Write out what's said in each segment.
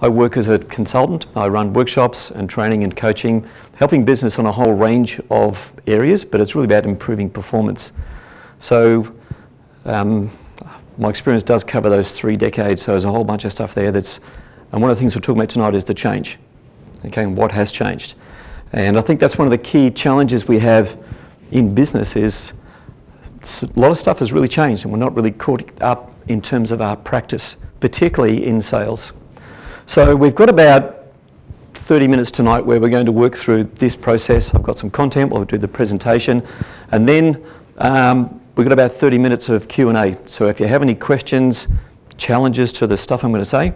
I work as a consultant. I run workshops and training and coaching, helping business on a whole range of areas, but it's really about improving performance. So my experience does cover those 3 decades, so there's a whole bunch of stuff there and one of the things we're talking about tonight is the change, okay, and what has changed. And I think that's one of the key challenges we have in business is a lot of stuff has really changed and we're not really caught up in terms of our practice, particularly in sales. So we've got about 30 minutes tonight where we're going to work through this process. I've got some content, we'll do the presentation, and then we've got about 30 minutes of Q&A. So if you have any questions, challenges to the stuff I'm going to say,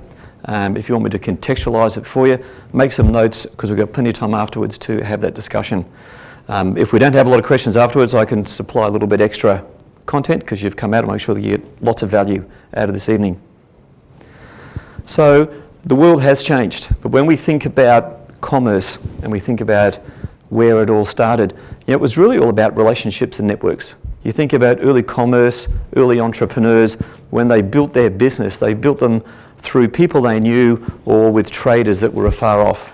if you want me to contextualise it for you, make some notes because we've got plenty of time afterwards to have that discussion. If we don't have a lot of questions afterwards, I can supply a little bit extra content because you've come out and make sure that you get lots of value out of this evening. So the world has changed, but when we think about commerce and we think about where it all started, it was really all about relationships and networks. You think about early commerce, early entrepreneurs, when they built their business, they built them through people they knew or with traders that were afar off.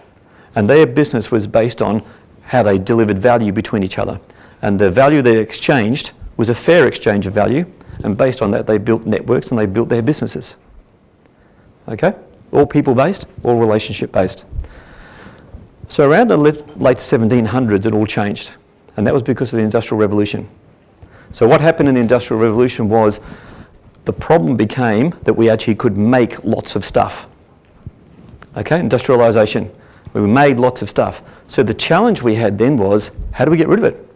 And their business was based on how they delivered value between each other. And the value they exchanged was a fair exchange of value, and based on that they built networks and they built their businesses. Okay? All people-based, all relationship-based. So around the late 1700s it all changed, and that was because of the Industrial Revolution. So what happened in the Industrial Revolution was the problem became that we actually could make lots of stuff. Okay, industrialisation. We made lots of stuff. So the challenge we had then was, how do we get rid of it?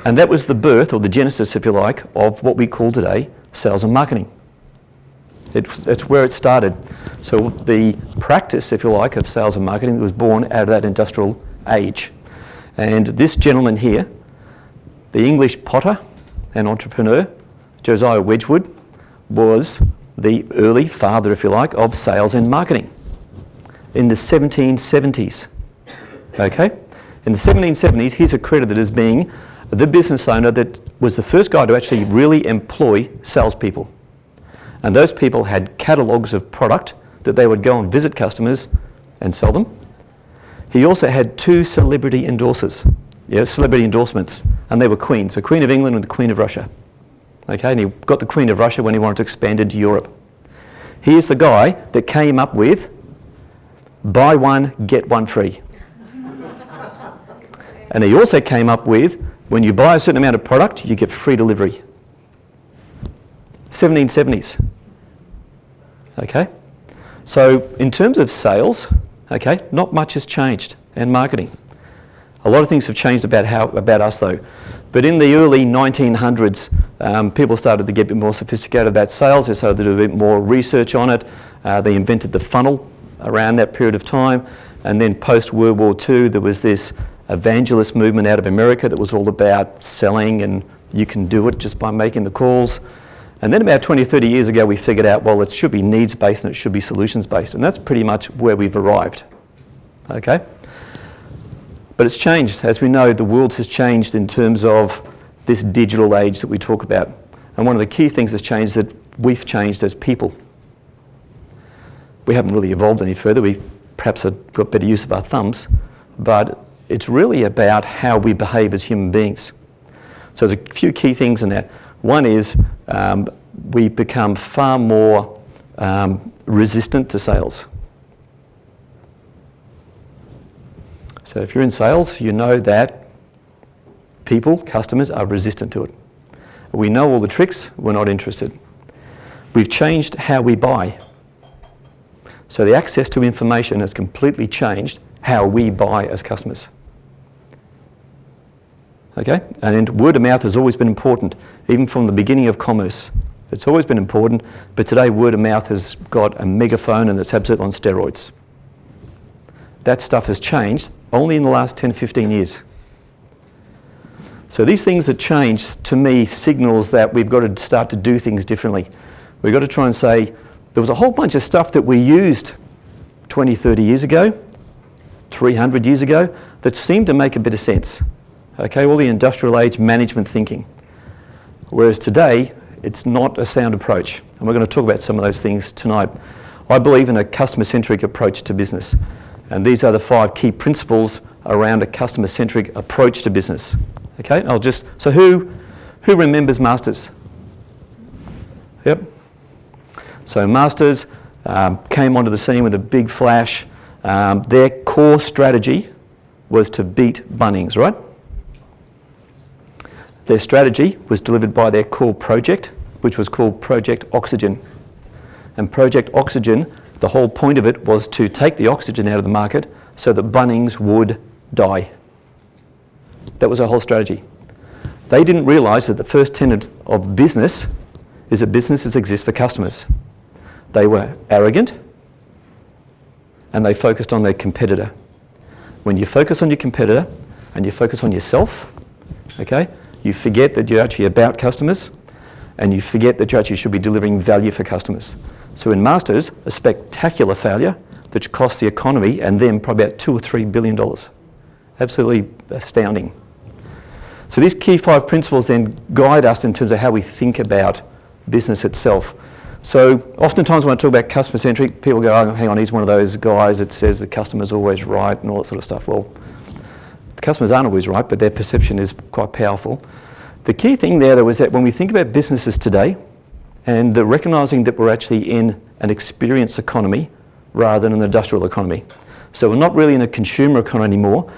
And that was the birth, or the genesis, if you like, of what we call today sales and marketing. It's where it started. So the practice, if you like, of sales and marketing was born out of that industrial age. And this gentleman here, the English potter and entrepreneur, Josiah Wedgwood, was the early father, if you like, of sales and marketing in the 1770s. Okay? In the 1770s, he's accredited as being the business owner that was the first guy to actually really employ salespeople. And those people had catalogues of product that they would go and visit customers and sell them. He also had 2 celebrity endorsers, celebrity endorsements, and they were queens, the Queen of England and the Queen of Russia. Okay, and he got the Queen of Russia when he wanted to expand into Europe. He is the guy that came up with buy one, get one free. And he also came up with when you buy a certain amount of product, you get free delivery. 1770s. Okay, so in terms of sales, okay, not much has changed, and marketing. A lot of things have changed about us though. But in the early 1900s, people started to get a bit more sophisticated about sales. They started to do a bit more research on it. They invented the funnel around that period of time. And then post-World War II, there was this evangelist movement out of America that was all about selling and you can do it just by making the calls. And then about 20 or 30 years ago, we figured out, well, it should be needs-based and it should be solutions-based. And that's pretty much where we've arrived. Okay? But it's changed. As we know, the world has changed in terms of this digital age that we talk about. And one of the key things that's changed is that we've changed as people. We haven't really evolved any further. We've perhaps got better use of our thumbs. But it's really about how we behave as human beings. So there's a few key things in that. One is we become far more resistant to sales. So if you're in sales, you know that people, customers, are resistant to it. We know all the tricks, we're not interested. We've changed how we buy. So the access to information has completely changed how we buy as customers. Okay? And word of mouth has always been important, even from the beginning of commerce. It's always been important, but today word of mouth has got a megaphone and it's absolutely on steroids. That stuff has changed only in the last 10, 15 years. So these things that change, to me, signals that we've got to start to do things differently. We've got to try and say, there was a whole bunch of stuff that we used 20, 30 years ago, 300 years ago, that seemed to make a bit of sense. Okay, all the industrial age management thinking. Whereas today, it's not a sound approach. And we're going to talk about some of those things tonight. I believe in a customer-centric approach to business. And these are the 5 key principles around a customer-centric approach to business. Okay, so who remembers Masters? Yep. So Masters came onto the scene with a big flash. Their core strategy was to beat Bunnings, right? Their strategy was delivered by their core project, which was called Project Oxygen. And Project Oxygen, the whole point of it was to take the oxygen out of the market so that Bunnings would die. That was our whole strategy. They didn't realise that the first tenet of business is that businesses exist for customers. They were arrogant and they focused on their competitor. When you focus on your competitor and you focus on yourself, okay, you forget that you're actually about customers and you forget that you actually should be delivering value for customers. So in Masters, a spectacular failure that cost the economy and them probably about $2 or $3 billion. Absolutely astounding. So these key 5 principles then guide us in terms of how we think about business itself. So oftentimes when I talk about customer-centric, people go, oh, hang on, he's one of those guys that says the customer's always right and all that sort of stuff. Well, the customers aren't always right, but their perception is quite powerful. The key thing there, though, is that when we think about businesses today, and recognising that we're actually in an experience economy rather than an industrial economy. So we're not really in a consumer economy anymore.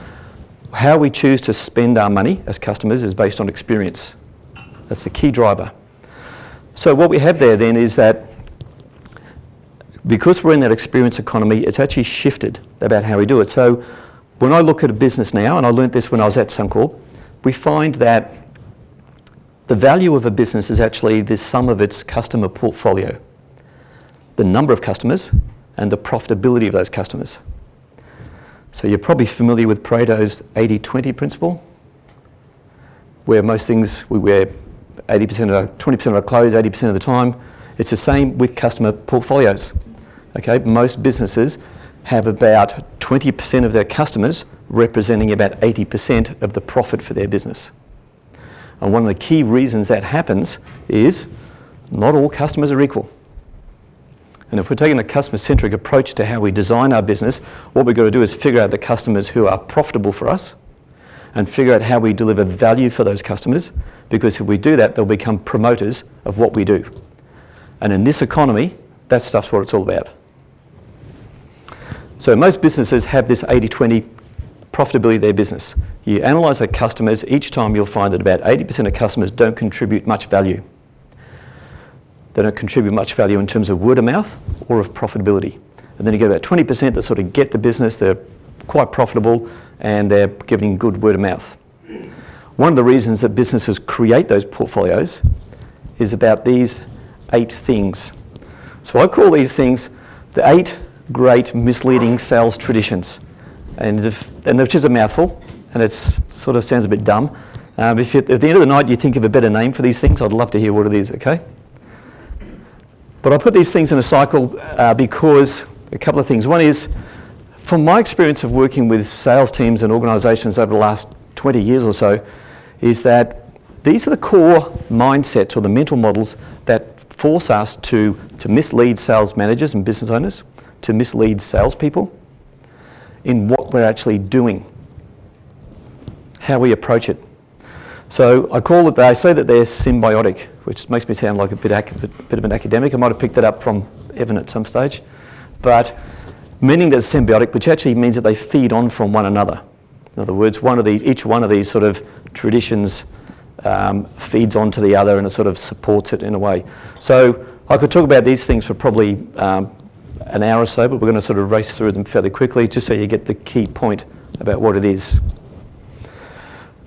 How we choose to spend our money as customers is based on experience. That's the key driver. So what we have there then is that because we're in that experience economy, it's actually shifted about how we do it. So when I look at a business now, and I learnt this when I was at Suncorp, we find that the value of a business is actually the sum of its customer portfolio, the number of customers and the profitability of those customers. So you're probably familiar with Pareto's 80-20 principle, where most things we wear 20% of our clothes 80% of the time. It's the same with customer portfolios. Okay, most businesses have about 20% of their customers representing about 80% of the profit for their business. And one of the key reasons that happens is not all customers are equal. And if we're taking a customer-centric approach to how we design our business, what we've got to do is figure out the customers who are profitable for us and figure out how we deliver value for those customers, because if we do that, they'll become promoters of what we do. And in this economy, that stuff's what it's all about. So most businesses have this 80-20 profitability of their business. You analyse their customers, each time you'll find that about 80% of customers don't contribute much value. They don't contribute much value in terms of word of mouth or of profitability. And then you get about 20% that sort of get the business, they're quite profitable and they're giving good word of mouth. One of the reasons that businesses create those portfolios is about these 8 things. So I call these things the 8 great misleading sales traditions. And which is a mouthful, and it sort of sounds a bit dumb. If at the end of the night you think of a better name for these things, I'd love to hear what it is, okay? But I put these things in a cycle because a couple of things. One is, from my experience of working with sales teams and organisations over the last 20 years or so, is that these are the core mindsets or the mental models that force us to mislead sales managers and business owners, to mislead salespeople in what we're actually doing, how we approach it. So I say that they're symbiotic, which makes me sound like a bit of an academic. I might have picked that up from Evan at some stage. But meaning that it's symbiotic, which actually means that they feed on from one another. In other words, each one of these sort of traditions feeds onto the other and it sort of supports it in a way. So I could talk about these things for probably an hour or so, but we're going to sort of race through them fairly quickly just so you get the key point about what it is.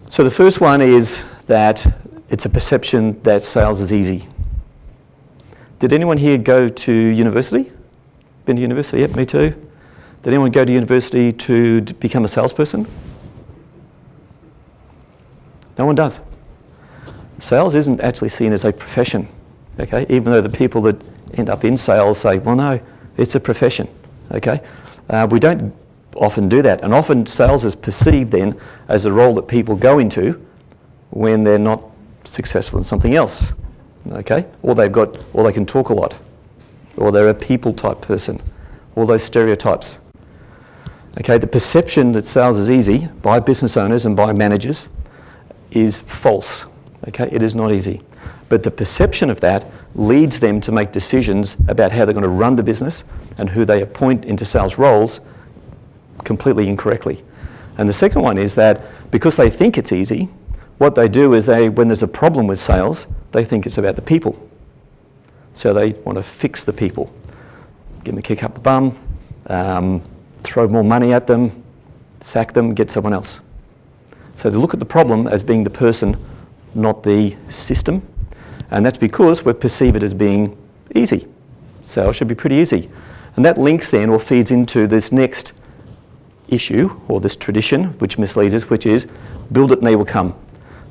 So the first one is that it's a perception that sales is easy. Did anyone here go to university? Been to university? Yep, me too. Did anyone go to university to become a salesperson? No one does. Sales isn't actually seen as a profession, okay? Even though the people that end up in sales say, well, no, it's a profession, okay? We don't often do that, and often sales is perceived then as a role that people go into when they're not successful in something else, okay? Or they can talk a lot, or they're a people type person, all those stereotypes. Okay, the perception that sales is easy by business owners and by managers is false. Okay, it is not easy. But the perception of that leads them to make decisions about how they're going to run the business and who they appoint into sales roles completely incorrectly. And the second one is that because they think it's easy, what they do is when there's a problem with sales, they think it's about the people. So they want to fix the people. Give them a kick up the bum, throw more money at them, sack them, get someone else. So they look at the problem as being the person, not the system. And that's because we perceive it as being easy. Sales should be pretty easy. And that links then or feeds into this next issue or this tradition which misleads us, which is build it and they will come.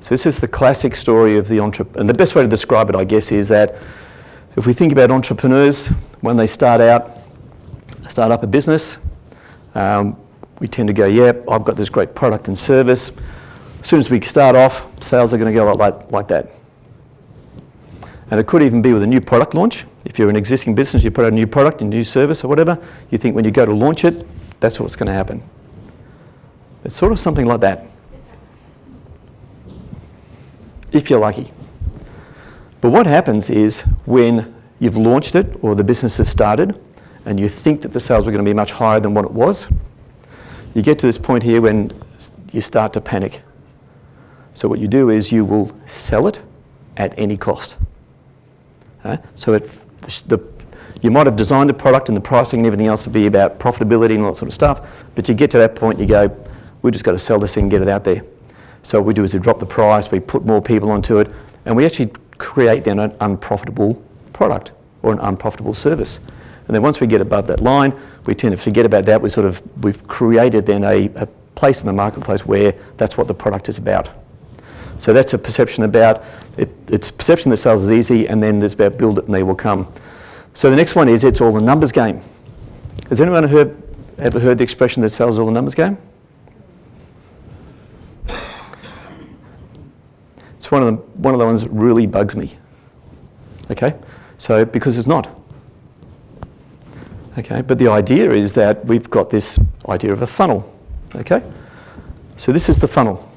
So this is the classic story of the entrepreneur. And the best way to describe it, I guess, is that if we think about entrepreneurs, when they start up a business, we tend to go, yeah, I've got this great product and service. As soon as we start off, sales are going to go like that. And it could even be with a new product launch. If you're an existing business, you put out a new product, a new service or whatever, you think when you go to launch it, that's what's going to happen. It's sort of something like that. If you're lucky. But what happens is when you've launched it or the business has started and you think that the sales are going to be much higher than what it was, you get to this point here when you start to panic. So what you do is you will sell it at any cost. So you might have designed the product and the pricing and everything else to be about profitability and all that sort of stuff, but you get to that point and you go, we've just got to sell this thing and get it out there. So what we do is we drop the price, we put more people onto it, and we actually create then an unprofitable product or an unprofitable service. And then once we get above that line, we tend to forget about that. We've created then a place in the marketplace where that's what the product is about. So that's a perception about it. It's perception that sales is easy, and then there's about build it and they will come. So the next one is it's all the numbers game. Has anyone ever heard the expression that sales is all the numbers game? It's one of the ones that really bugs me. Okay, so because it's not. Okay, but the idea is that we've got this idea of a funnel. Okay, so this is the funnel.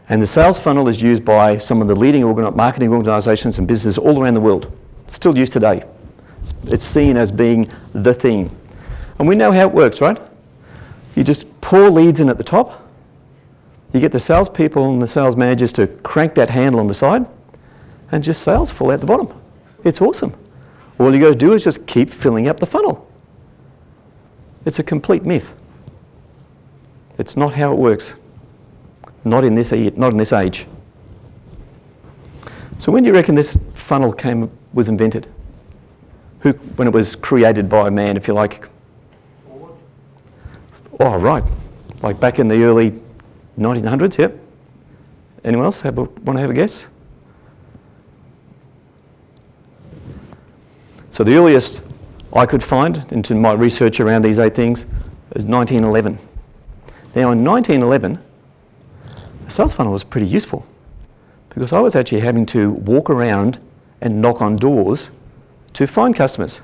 And the sales funnel is used by some of the leading marketing organisations and businesses all around the world. It's still used today. It's seen as being the thing. And we know how it works, right? You just pour leads in at the top. You get the salespeople and the sales managers to crank that handle on the side, and just sales fall out the bottom. It's awesome. All you got to do is just keep filling up the funnel. It's a complete myth. It's not how it works. Not in this age. So when do you reckon this funnel was invented? When it was created by a man, if you like? Ford. Oh, right. Like back in the early 1900s, yep. Anyone else want to have a guess? So the earliest I could find into my research around these 8 things is 1911. Now in 1911, the sales funnel was pretty useful because I was actually having to walk around and knock on doors to find customers.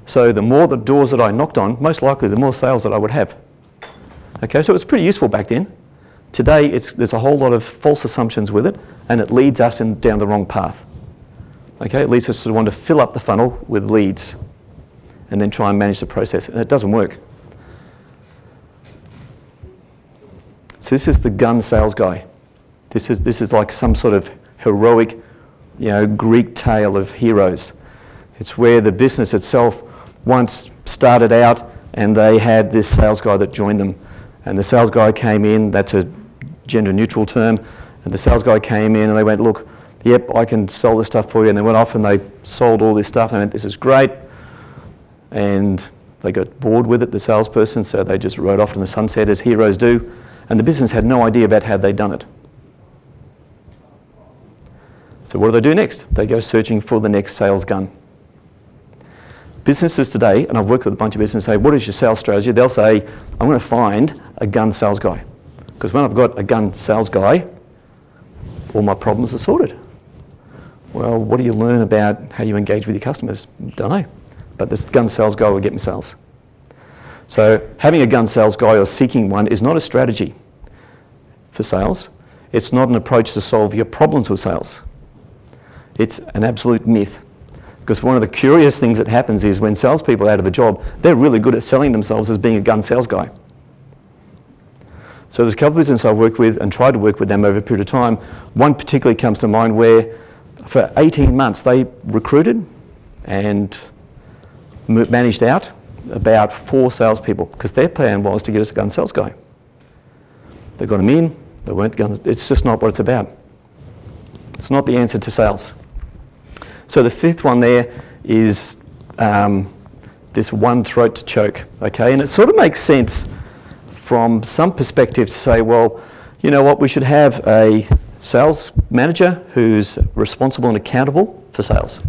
So the more the doors that I knocked on, most likely the more sales that I would have. Okay, so it was pretty useful back then. Today there's a whole lot of false assumptions with it, and it leads us down the wrong path. Okay, it leads us to want to fill up the funnel with leads and then try and manage the process, and it doesn't work. So this is the gun sales guy. This is like some sort of heroic, Greek tale of heroes. It's where the business itself once started out and they had this sales guy that joined them. And the sales guy came in, that's a gender neutral term, and the sales guy came in and they went, look, yep, I can sell this stuff for you. And they went off and they sold all this stuff and went, this is great. And they got bored with it, the salesperson, so they just rode off in the sunset as heroes do. And the business had no idea about how they'd done it. So what do they do next? They go searching for the next sales gun. Businesses today, and I've worked with a bunch of businesses, say, what is your sales strategy? They'll say, I'm going to find a gun sales guy. Because when I've got a gun sales guy, all my problems are sorted. Well, what do you learn about how you engage with your customers? Don't know. But this gun sales guy will get me sales. So having a gun sales guy or seeking one is not a strategy for sales. It's not an approach to solve your problems with sales. It's an absolute myth. Because one of the curious things that happens is when salespeople are out of a job, they're really good at selling themselves as being a gun sales guy. So there's a couple of businesses I've worked with and tried to work with them over a period of time. One particularly comes to mind where for 18 months they recruited and managed out about 4 salespeople because their plan was to get us a gun sales guy. They got them in, they weren't guns. It's just not what it's about. It's not the answer to sales. So the 5th one there is this one throat to choke, okay? And it sort of makes sense from some perspective to say, well, you know what, we should have a sales manager who's responsible and accountable for sales.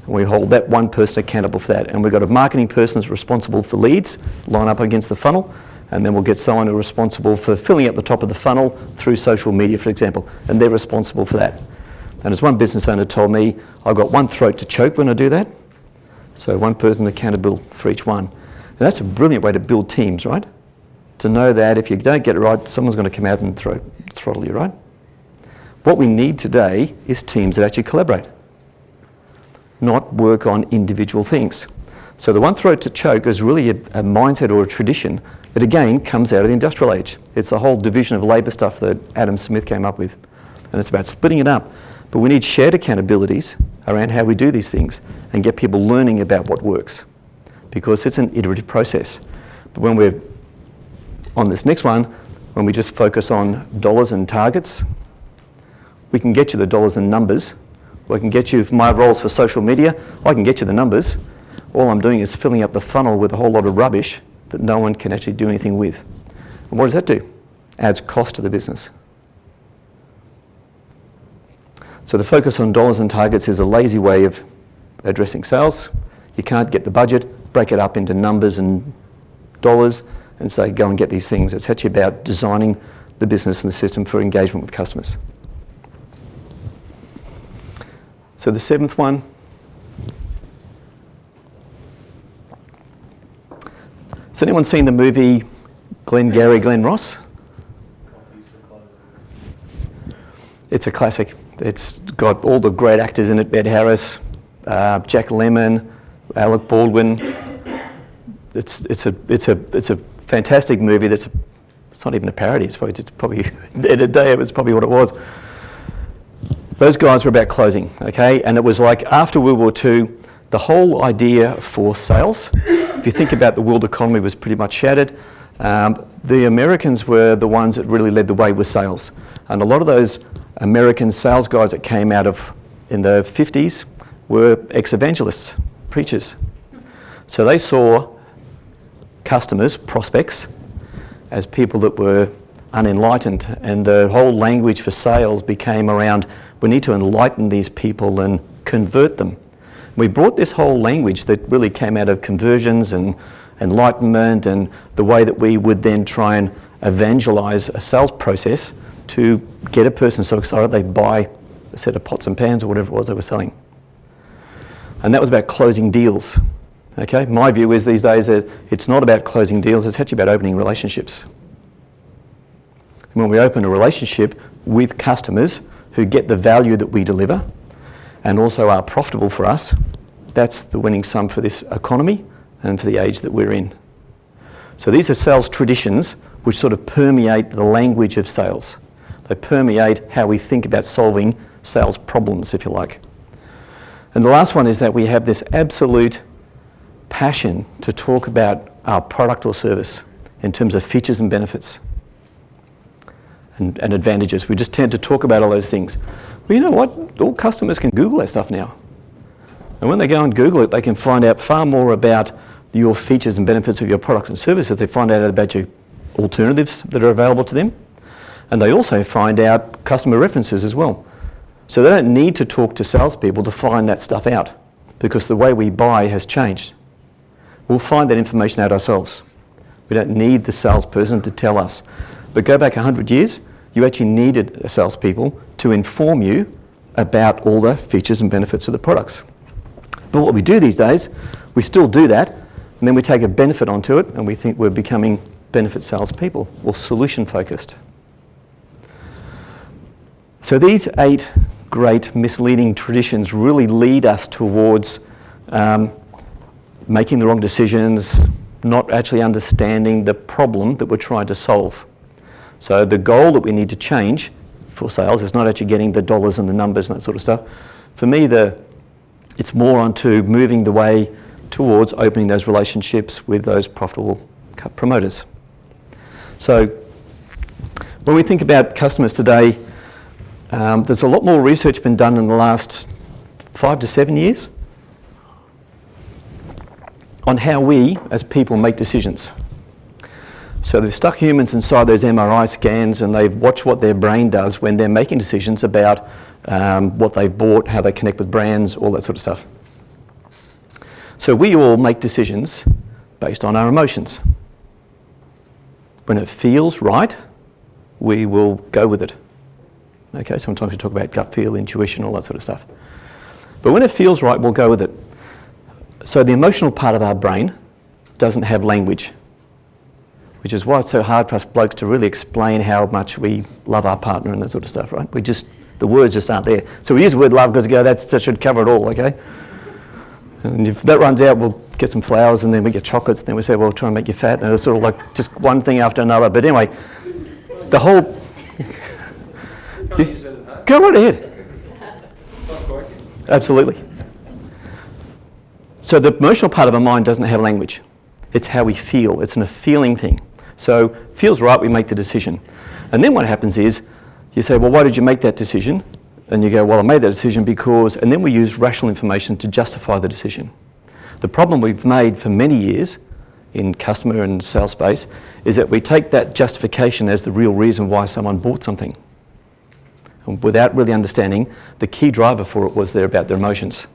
And we hold that one person accountable for that. And we've got a marketing person who's responsible for leads, line up against the funnel, and then we'll get someone who's responsible for filling up the top of the funnel through social media, for example, and they're responsible for that. And as one business owner told me, I've got one throat to choke when I do that. So one person accountable for each one. And that's a brilliant way to build teams, right? To know that if you don't get it right, someone's going to come out and throttle you, right? What we need today is teams that actually collaborate, not work on individual things. So the one throat to choke is really a mindset or a tradition that again comes out of the industrial age. It's the whole division of labour stuff that Adam Smith came up with. And it's about splitting it up. But we need shared accountabilities around how we do these things and get people learning about what works because it's an iterative process. But when we're on this next one, when we just focus on dollars and targets, we can get you the dollars and numbers. I can get you my roles for social media. I can get you the numbers. All I'm doing is filling up the funnel with a whole lot of rubbish that no one can actually do anything with. And what does that do? Adds cost to the business. So the focus on dollars and targets is a lazy way of addressing sales. You can't get the budget, break it up into numbers and dollars and say, go and get these things. It's actually about designing the business and the system for engagement with customers. So the 7th one, has anyone seen the movie Glengarry, Glen Ross? It's a classic. It's got all the great actors in it, Ed Harris, Jack Lemmon, Alec Baldwin. It's a fantastic movie. It's not even a parody. It's probably in a day it was probably what it was. Those guys were about closing, okay? And it was like after World War II, the whole idea for sales, if you think about the world economy was pretty much shattered. The Americans were the ones that really led the way with sales. And a lot of those American sales guys that came out of in the 50s were ex-evangelists, preachers. So they saw customers, prospects, as people that were unenlightened, and the whole language for sales became around, we need to enlighten these people and convert them. We brought this whole language that really came out of conversions and enlightenment and the way that we would then try and evangelize a sales process to get a person so excited they buy a set of pots and pans or whatever it was they were selling. And that was about closing deals. Okay, my view is these days that it's not about closing deals, it's actually about opening relationships. And when we open a relationship with customers who get the value that we deliver and also are profitable for us, that's the winning sum for this economy and for the age that we're in. So these are sales traditions which sort of permeate the language of sales. They permeate how we think about solving sales problems, if you like. And the last one is that we have this absolute passion to talk about our product or service in terms of features and benefits and advantages. We just tend to talk about all those things. Well, you know what? All customers can Google that stuff now. And when they go and Google it, they can find out far more about your features and benefits of your product and service if they find out about your alternatives that are available to them. And they also find out customer references as well. So they don't need to talk to salespeople to find that stuff out because the way we buy has changed. We'll find that information out ourselves. We don't need the salesperson to tell us. But go back 100 years, you actually needed salespeople to inform you about all the features and benefits of the products. But what we do these days, we still do that, and then we take a benefit onto it, and we think we're becoming benefit salespeople or solution focused. So these 8 great misleading traditions really lead us towards making the wrong decisions, not actually understanding the problem that we're trying to solve. So the goal that we need to change for sales is not actually getting the dollars and the numbers and that sort of stuff. For me, it's more onto moving the way towards opening those relationships with those profitable promoters. So when we think about customers today, there's a lot more research been done in the last 5 to 7 years on how we, as people, make decisions. So they've stuck humans inside those MRI scans and they've watched what their brain does when they're making decisions about what they've bought, how they connect with brands, all that sort of stuff. So we all make decisions based on our emotions. When it feels right, we will go with it. Okay, sometimes we talk about gut feel, intuition, all that sort of stuff. But when it feels right, we'll go with it. So the emotional part of our brain doesn't have language, which is why it's so hard for us blokes to really explain how much we love our partner and that sort of stuff, right? The words just aren't there. So we use the word love because that should cover it all, okay? And if that runs out, we'll get some flowers and then we get chocolates and then we say, well, try and make you fat. And it's sort of like just one thing after another. But anyway, the whole... Go right ahead. Absolutely. So the emotional part of our mind doesn't have language. It's how we feel. It's a feeling thing. So feels right, we make the decision. And then what happens is, you say, well, why did you make that decision? And you go, well, I made that decision because, and then we use rational information to justify the decision. The problem we've made for many years in customer and sales space is that we take that justification as the real reason why someone bought something. And without really understanding, the key driver for it was about their emotions.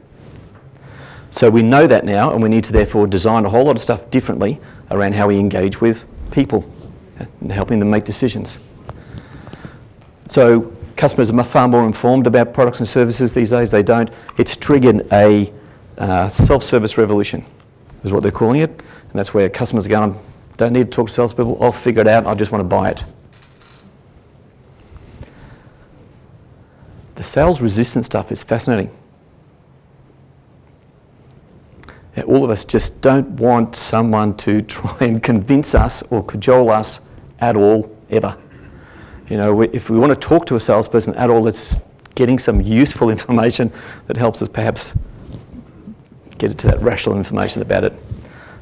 So we know that now, and we need to therefore design a whole lot of stuff differently around how we engage with people and helping them make decisions. So customers are far more informed about products and services these days. They don't. It's triggered a self-service revolution, is what they're calling it. And that's where customers are going, don't need to talk to salespeople, I'll figure it out, I just want to buy it. The sales resistant stuff is fascinating. Yeah, all of us just don't want someone to try and convince us or cajole us at all, ever. You know, if we want to talk to a salesperson at all, it's getting some useful information that helps us perhaps get it to that rational information about it.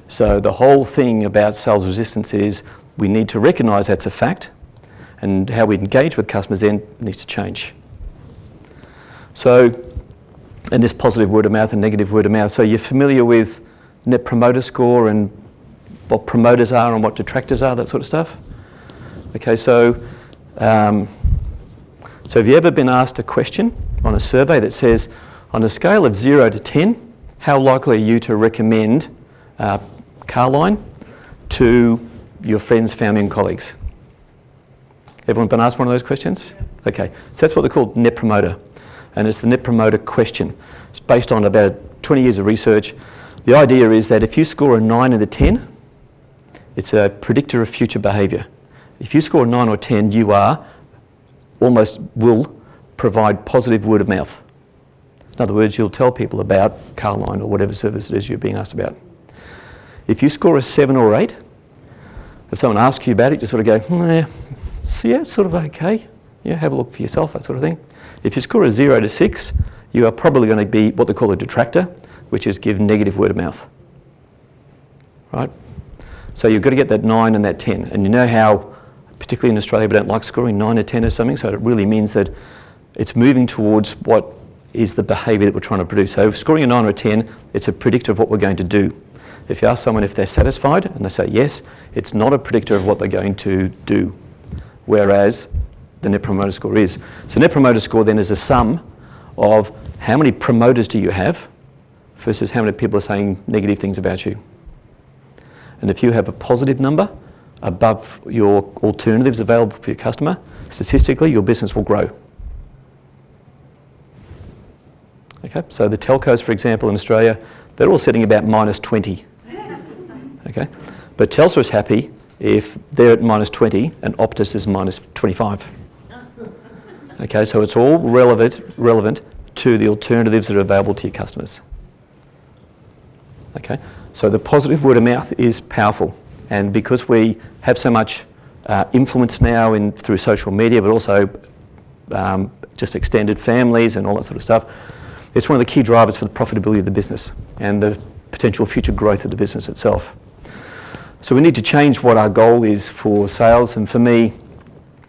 So the whole thing about sales resistance is we need to recognise that's a fact, and how we engage with customers then needs to change. So, and this positive word of mouth and negative word of mouth. So you're familiar with Net Promoter Score and what promoters are and what detractors are, that sort of stuff? Okay, so have you ever been asked a question on a survey that says, on a scale of 0 to 10, how likely are you to recommend Carline to your friends, family and colleagues? Everyone been asked one of those questions? Okay, so that's what they're called, Net Promoter. And it's the Net Promoter question. It's based on about 20 years of research. The idea is that if you score a 9 out of 10, it's a predictor of future behaviour. If you score a 9 or 10, you will provide positive word of mouth. In other words, you'll tell people about Carline or whatever service it is you're being asked about. If you score a 7 or 8, if someone asks you about it, you sort of go, yeah, it's sort of okay. Yeah, have a look for yourself, that sort of thing. If you score a 0 to 6, you are probably going to be what they call a detractor, which is give negative word of mouth. Right? So you've got to get that 9 and that 10. And you know how, particularly in Australia, we don't like scoring 9 or 10 or something, so it really means that it's moving towards what is the behaviour that we're trying to produce. So scoring a 9 or a 10, it's a predictor of what we're going to do. If you ask someone if they're satisfied and they say yes, it's not a predictor of what they're going to do. Whereas the Net Promoter Score is. So Net Promoter Score then is a sum of how many promoters do you have versus how many people are saying negative things about you. And if you have a positive number above your alternatives available for your customer, statistically your business will grow. Okay, so the telcos, for example, in Australia, they're all sitting about -20. Okay, but Telstra is happy if they're at -20 and Optus is -25. Okay, so it's all relevant to the alternatives that are available to your customers. Okay, so the positive word of mouth is powerful, and because we have so much influence now through social media, but also just extended families and all that sort of stuff, it's one of the key drivers for the profitability of the business and the potential future growth of the business itself. So we need to change what our goal is for sales, and for me,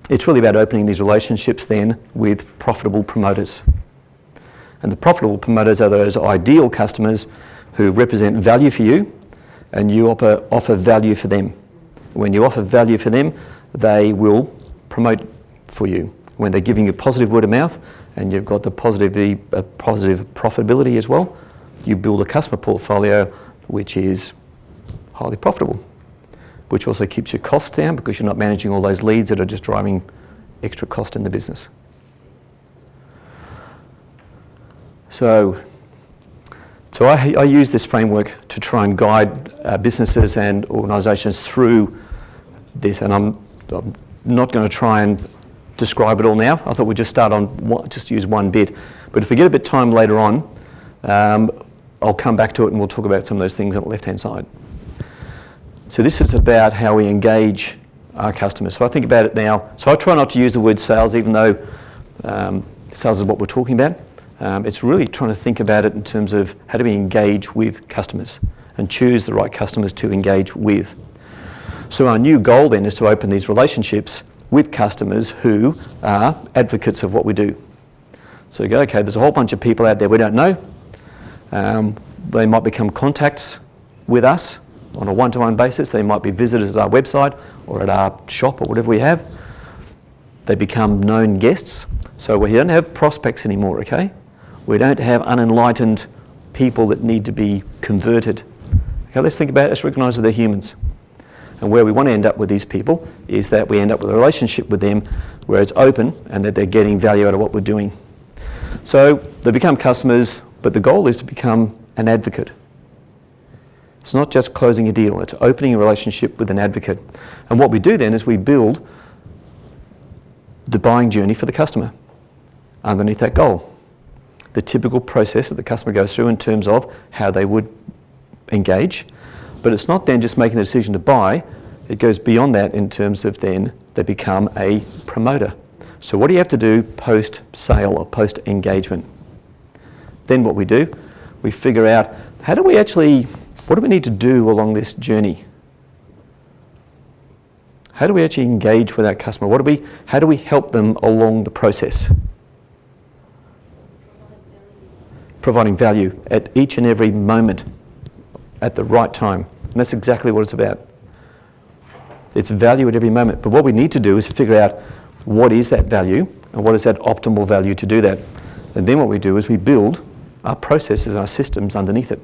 it's really about opening these relationships then with profitable promoters. And the profitable promoters are those ideal customers who represent value for you, and you offer value for them. When you offer value for them, they will promote for you. When they're giving you positive word of mouth, and you've got the positive profitability as well, you build a customer portfolio which is highly profitable, which also keeps your costs down because you're not managing all those leads that are just driving extra cost in the business. So I use this framework to try and guide businesses and organisations through this, and I'm not going to try and describe it all now. I thought we'd just start on just use one bit, but if we get a bit of time later on, I'll come back to it and we'll talk about some of those things on the left-hand side. So this is about how we engage our customers. So I think about it now. So I try not to use the word sales, even though sales is what we're talking about. It's really trying to think about it in terms of how do we engage with customers and choose the right customers to engage with. So our new goal then is to open these relationships with customers who are advocates of what we do. So you go, okay, there's a whole bunch of people out there we don't know. They might become contacts with us on a one-to-one basis. They might be visitors at our website or at our shop or whatever we have. They become known guests. So we don't have prospects anymore, okay? We don't have unenlightened people that need to be converted. Okay, let's think about it. Let's recognise that they're humans. And where we want to end up with these people is that we end up with a relationship with them where it's open and that they're getting value out of what we're doing. So they become customers, but the goal is to become an advocate. It's not just closing a deal, it's opening a relationship with an advocate. And what we do then is we build the buying journey for the customer underneath that goal. The typical process that the customer goes through in terms of how they would engage. But it's not then just making the decision to buy, it goes beyond that in terms of then they become a promoter. So what do you have to do post-sale or post-engagement? Then what we do, we figure out what do we need to do along this journey? How do we actually engage with our customer? How do we help them along the process? Providing value at each and every moment at the right time. And that's exactly what it's about. It's value at every moment. But what we need to do is figure out what is that value and what is that optimal value to do that. And then what we do is we build our processes, our systems underneath it.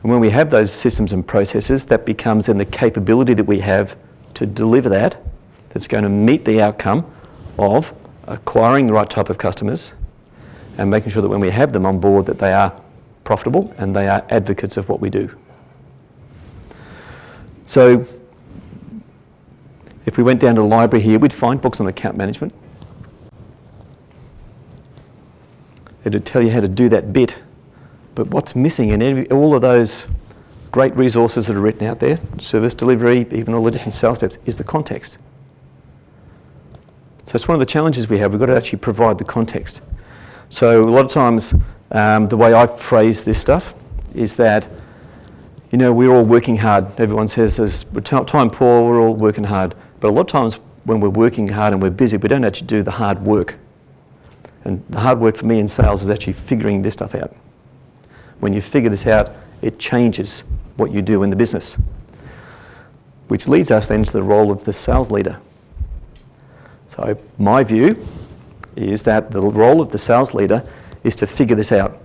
And when we have those systems and processes, that becomes then the capability that we have to deliver that's going to meet the outcome of acquiring the right type of customers and making sure that when we have them on board that they are profitable and they are advocates of what we do. So if we went down to the library here, we'd find books on account management. It'd tell you how to do that bit. But what's missing in all of those great resources that are written out there, service delivery, even all the different sales steps, is the context. So it's one of the challenges we have. We've got to actually provide the context. So a lot of times, the way I phrase this stuff is that, we're all working hard. Everyone says we're time poor, we're all working hard. But a lot of times when we're working hard and we're busy, we don't actually do the hard work. And the hard work for me in sales is actually figuring this stuff out. When you figure this out, it changes what you do in the business. Which leads us then to the role of the sales leader. So my view is that the role of the sales leader is to figure this out.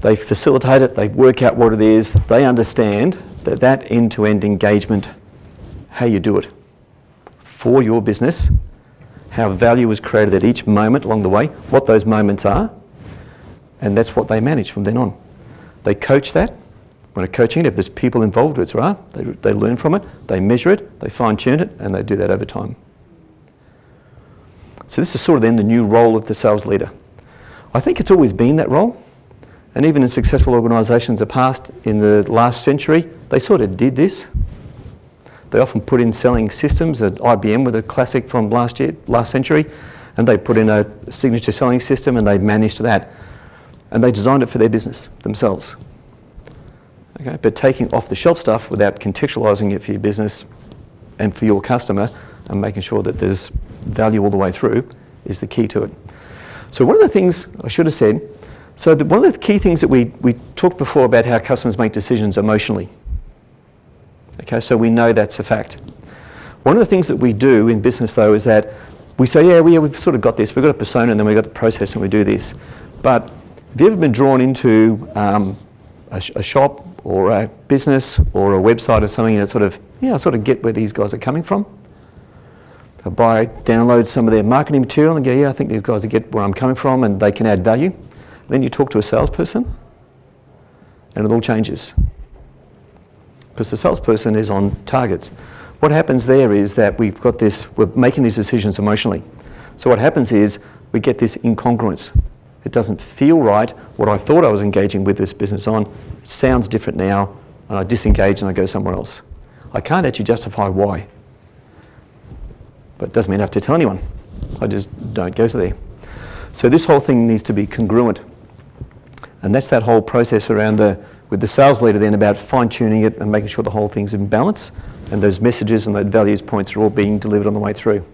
They facilitate it, they work out what it is, they understand that end-to-end engagement, how you do it for your business, how value is created at each moment along the way, what those moments are, and that's what they manage from then on. They coach that. When they're coaching it, if there's people involved, it's right, they learn from it, they measure it, they fine-tune it, and they do that over time. So this is sort of then the new role of the sales leader. I think it's always been that role, and even in successful organisations of the past, in the last century, they sort of did this. They often put in selling systems. At IBM with a classic from last century, and they put in a signature selling system and they managed that. And they designed it for their business themselves. Okay, but taking off-the-shelf stuff without contextualising it for your business and for your customer and making sure that there's value all the way through is the key to it. So one of the things I should have said, one of the key things that we talked before about how customers make decisions emotionally. Okay, so we know that's a fact. One of the things that we do in business though is that we say, yeah, we've sort of got this, we've got a persona and then we've got the process and we do this. But have you ever been drawn into a shop or a business or a website or something and I sort of get where these guys are coming from? I download some of their marketing material and go, yeah, I think these guys get where I'm coming from and they can add value. Then you talk to a salesperson and it all changes. Because the salesperson is on targets. What happens there is that we're making these decisions emotionally. So what happens is we get this incongruence. It doesn't feel right, what I thought I was engaging with this business on, it sounds different now, and I disengage and I go somewhere else. I can't actually justify why. But it doesn't mean I have to tell anyone. I just don't go there. So this whole thing needs to be congruent. And that's that whole process around with the sales leader then about fine-tuning it and making sure the whole thing's in balance and those messages and those values points are all being delivered on the way through.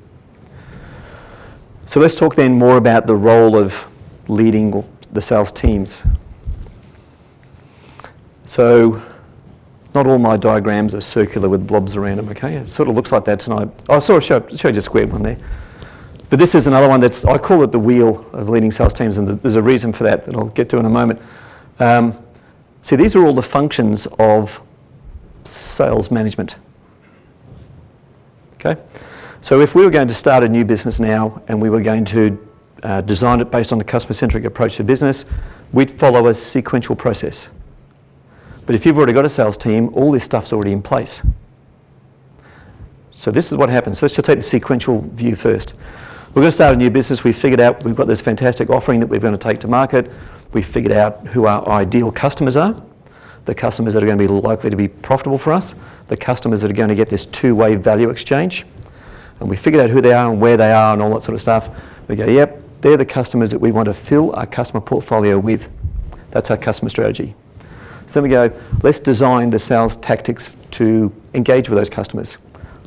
So let's talk then more about the role of leading the sales teams. So not all my diagrams are circular with blobs around them, okay? It sort of looks like that tonight. I showed you a squared one there. But this is another one I call it the wheel of leading sales teams, and there's a reason for that I'll get to in a moment. See, these are all the functions of sales management. Okay? So if we were going to start a new business now and we were going to design it based on the customer centric approach to business, we'd follow a sequential process. But if you've already got a sales team, all this stuff's already in place. So this is what happens. Let's just take the sequential view first. We're going to start a new business. We've figured out we've got this fantastic offering that we're going to take to market. We've figured out who our ideal customers are, the customers that are going to be likely to be profitable for us, the customers that are going to get this two-way value exchange. And we figured out who they are and where they are and all that sort of stuff. We go, yep, they're the customers that we want to fill our customer portfolio with. That's our customer strategy. So then we go, let's design the sales tactics to engage with those customers.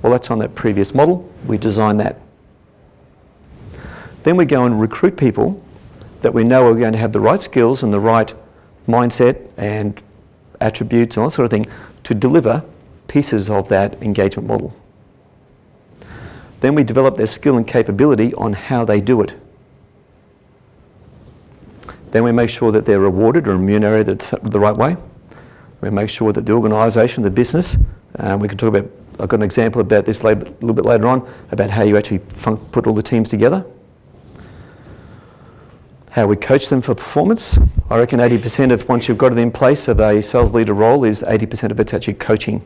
Well, that's on that previous model. We design that. Then we go and recruit people that we know are going to have the right skills and the right mindset and attributes and all that sort of thing to deliver pieces of that engagement model. Then we develop their skill and capability on how they do it. Then we make sure that they're rewarded or remunerated the right way. We make sure that the organisation, the business, we can talk about, I've got an example about this a little bit later on, about how you actually put all the teams together. How we coach them for performance. I reckon 80% of, once you've got it in place of a sales leader role, is 80% of it's actually coaching.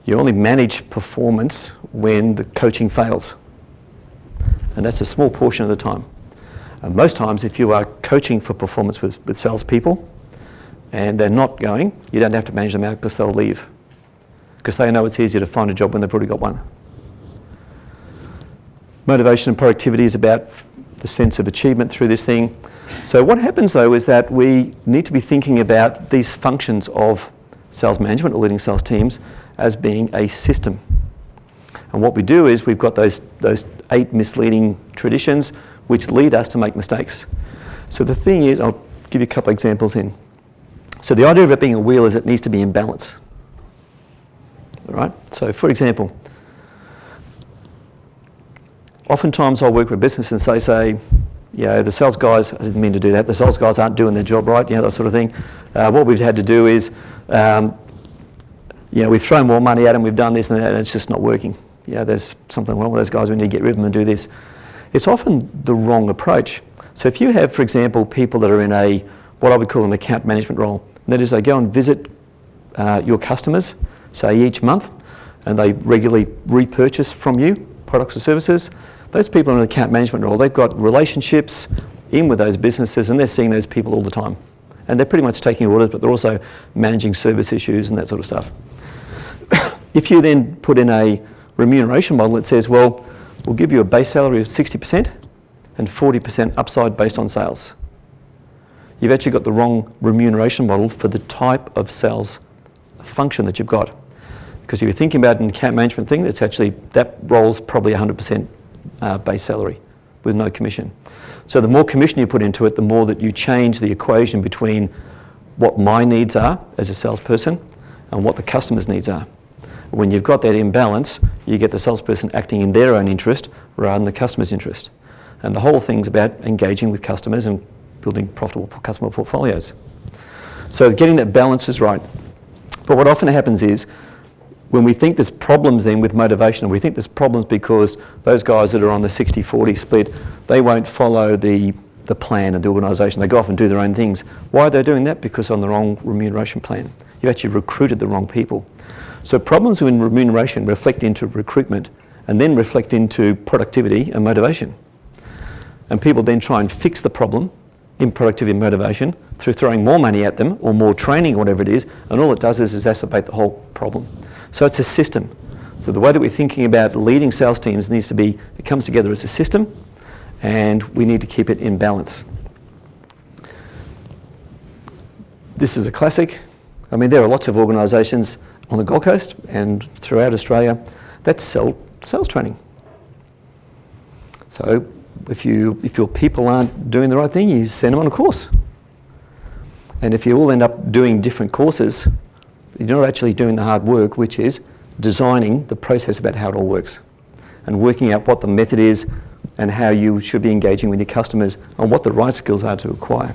You only manage performance when the coaching fails. And that's a small portion of the time. And most times, if you are coaching for performance with salespeople and they're not going, you don't have to manage them out because they'll leave. Because they know it's easier to find a job when they've already got one. Motivation and productivity is about the sense of achievement through this thing. So what happens though is that we need to be thinking about these functions of sales management or leading sales teams as being a system. And what we do is we've got those 8 misleading traditions which lead us to make mistakes. So the thing is, I'll give you a couple of examples in. So the idea of it being a wheel is it needs to be in balance. All right? So for example, oftentimes I'll work with business and say, the sales guys, I didn't mean to do that, the sales guys aren't doing their job right, that sort of thing. What we've had to do is, we've thrown more money at them, we've done this and that, and it's just not working. yeah, there's something wrong with those guys, we need to get rid of them and do this. It's often the wrong approach. So if you have, for example, people that are in what I would call an account management role, and that is they go and visit your customers, say each month, and they regularly repurchase from you products or services. Those people in an account management role, they've got relationships in with those businesses, and they're seeing those people all the time. And they're pretty much taking orders, but they're also managing service issues and that sort of stuff. If you then put in a remuneration model that says, well, we'll give you a base salary of 60% and 40% upside based on sales, you've actually got the wrong remuneration model for the type of sales function that you've got. Because if you're thinking about an account management thing, that role's probably 100% base salary with no commission. So the more commission you put into it, the more that you change the equation between what my needs are as a salesperson and what the customer's needs are. When you've got that imbalance, you get the salesperson acting in their own interest rather than the customer's interest. And the whole thing's about engaging with customers and building profitable customer portfolios. So getting that balance is right. But what often happens is, when we think there's problems then with motivation, we think there's problems because those guys that are on the 60-40 split, they won't follow the plan of the organisation. They go off and do their own things. Why are they doing that? Because on the wrong remuneration plan. You actually recruited the wrong people. So problems in remuneration reflect into recruitment and then reflect into productivity and motivation. And people then try and fix the problem in productivity and motivation through throwing more money at them or more training or whatever it is, and all it does is exacerbate the whole problem. So it's a system. So the way that we're thinking about leading sales teams needs to be, it comes together as a system, and we need to keep it in balance. This is a classic. I mean, there are lots of organisations on the Gold Coast and throughout Australia that sell sales training. So if your people aren't doing the right thing, you send them on a course. And if you all end up doing different courses, you're not actually doing the hard work, which is designing the process about how it all works and working out what the method is and how you should be engaging with your customers and what the right skills are to acquire.